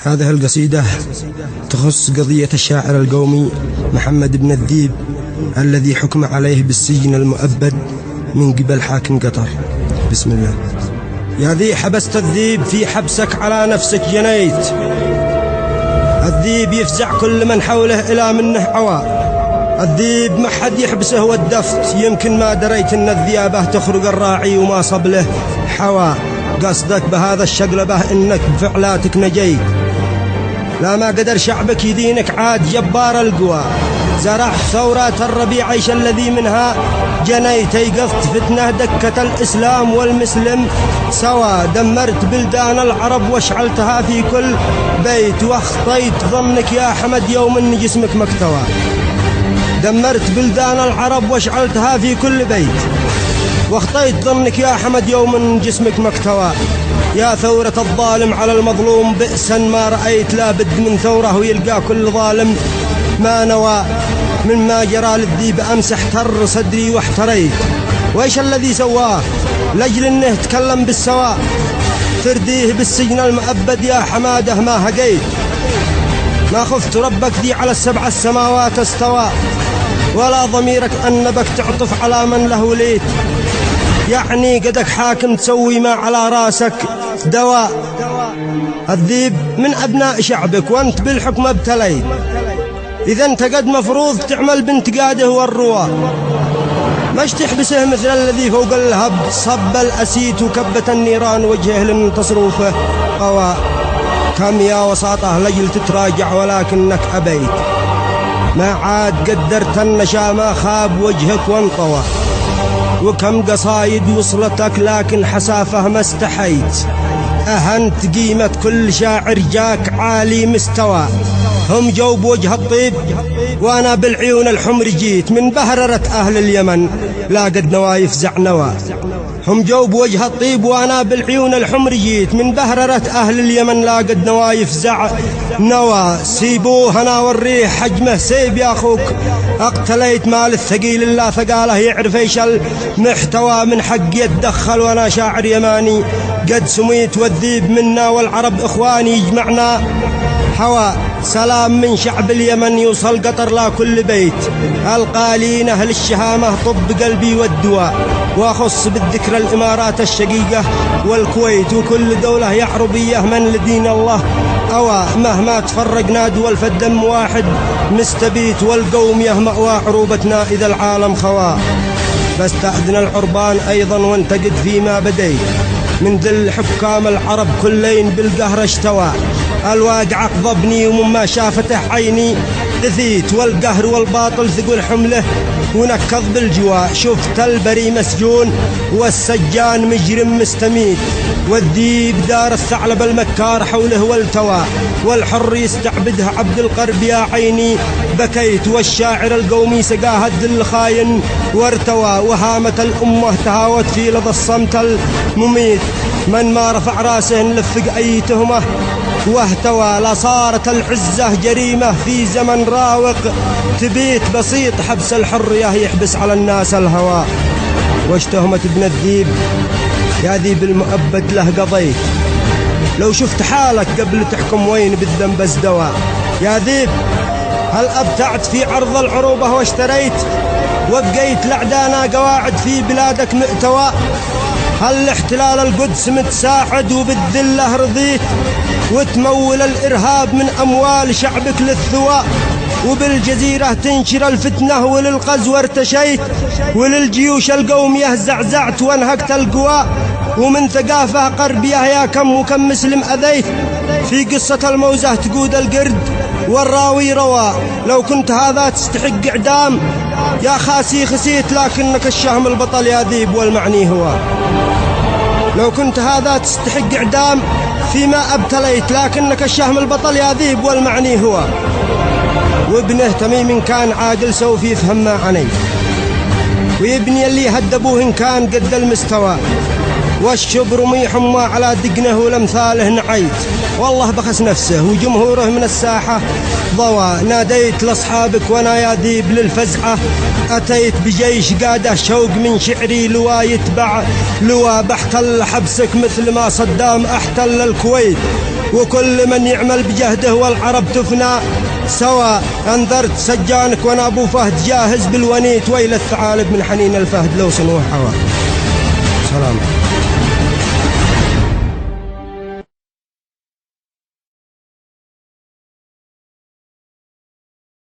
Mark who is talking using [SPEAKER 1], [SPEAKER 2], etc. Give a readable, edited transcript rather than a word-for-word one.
[SPEAKER 1] هذه القصيدة تخص قضية الشاعر القومي محمد بن الذيب الذي حكم عليه بالسجن المؤبد من قبل حاكم قطر. بسم الله. يا ذي حبست الذيب في حبسك على نفسك جنيت، الذيب يفزع كل من حوله إلى منه عواء، الذيب ما حد يحبسه والدفت، يمكن ما دريت ان الذيابة تخرق الراعي وما صب له حواء. قصدك بهذا الشقلبه انك بفعلاتك نجيت، لا ما قدر شعبك يدينك عاد جبار القوى، زرعت ثورات الربيع عيش الذي منها جنيت، ايقظت فتنه دكة الإسلام والمسلم سوا، دمرت بلدان العرب واشعلتها في كل بيت، واخطيت ظنك يا حمد يوم ان جسمك مكتوى، دمرت بلدان العرب واشعلتها في كل بيت، واخطيت ظنك يا حمد يوم ان جسمك مكتوى. يا ثورة الظالم على المظلوم بئسا ما رأيت، لا بد من ثوره ويلقى كل ظالم ما نوى، مما جرى للذيب أمس احتر صدري واحتريت، وإيش الذي سواه لجل انه تكلم بالسواء، ترديه بالسجن المؤبد يا حماده ما هقيت، ما خفت ربك ذي على السبع السماوات استوى، ولا ضميرك أنبك تعطف على من له وليت، يعني قدك حاكم تسوي ما على راسك دواء. الذيب من أبناء شعبك وانت بالحكم ابتليت، إذا انت قد مفروض تعمل بانتقاده والرواء، مش تحبسه مثل الذي فوق الهب صب الأسيت وكبت النيران وجهه لمن تصروفه قواء. كم يا وساطه لجل تتراجع ولكنك أبيت، ما عاد قدرت النشا ما خاب وجهك وانطوى، وكم قصايد وصلتك لكن حسافه ما استحيت، أهنت قيمة كل شاعر جاك عالي مستوى، هم جو بوجه الطيب وأنا بالعيون الحمر جيت، من بهررة أهل اليمن لا قد نوايف زع نوى، هم جو بوجه الطيب وأنا بالعيون الحمر جيت، من بهررة أهل اليمن لا قد نوايف زع نوى. سيبوه أنا والريح حجمه سيب يا أخوك اقتليت، مال الثقيل إلا ثقاله يعرف إيش المحتوى، من حق يتدخل وأنا شاعر يماني قد سميت، والذيب منا والعرب إخواني يجمعنا حوا، سلام من شعب اليمن يوصل قطر لا كل بيت، القالين أهل الشهامة طب قلبي والدواء، وأخص بالذكر الإمارات الشقيقة والكويت، وكل دولة يا عربية من لدين الله أوى، مهما تفرقنا دول فالدم واحد مستبيت، والقوم يهمأ عروبتنا إذا العالم خوا، بستأذن العربان أيضا وانتقد فيما بديت، من ذل حكام العرب كلين بالقهر اشتوى، الواقع اقضبني ومما شافته عيني دثيت، والقهر والباطل ثقل حمله ونكض بالجواء، شفت البري مسجون والسجان مجرم مستميت، والذيب دار الثعلب المكار حوله والتوى، والحر يستعبده عبد القرب يا عيني بكيت، والشاعر القومي سقاه الذل خاين وارتوى، وهامة الأمة تهاوت في لظى الصمت المميت، من ما رفع راسه نلفق أي تهمة واهتوى، لصارت العزة جريمة في زمن راوق تبيت، بسيط حبس الحرية يحبس على الناس الهوى، واش تهمة ابن الذيب يا ذيب المؤبد له قضيت، لو شفت حالك قبل تحكم وين بالذنب ازدوى، يا ذيب هل أبتعت في عرض العروبة واشتريت، وبقيت لعدانا قواعد في بلادك مئتوى، هل احتلال القدس متساعد وبالذلة رضيت، وتمول الإرهاب من أموال شعبك للثوى، وبالجزيرة تنشر الفتنة وللغزو ارتشيت، وللجيوش القومية زعزعت وانهكت القوى، ومن ثقافة غربية يا كم وكم مسلم أذيت، في قصة الموزة تقود القرد والراوي روى، لو كنت هذا تستحق إعدام يا خاسي خسيت، لكنك الشهم البطل يا ذيب والمعني هو، لو كنت هذا تستحق إعدام فيما أبتليت، لكنك الشهم البطل يا ذيب والمعني هو، وابنه تميم كان عاقل سوف يفهم ما عنيت، ويبني اللي هدبوه إن كان قد المستوى، والشبر ميحمى على دقنه ولمثاله نعيت، والله بخس نفسه وجمهوره من الساحة ضوى، ناديت لأصحابك وانا يا ذيب للفزعة أتيت، بجيش قاده شوق من شعري لوا يتبع لوا، بحتل حبسك مثل ما صدام احتل الكويت، وكل من يعمل بجهده والعرب تفنى سوا. انذرت سجانك وانا ابو فهد جاهز بالونيت، ويل الثعالب من حنين الفهد لو سنوه حوا. سلام.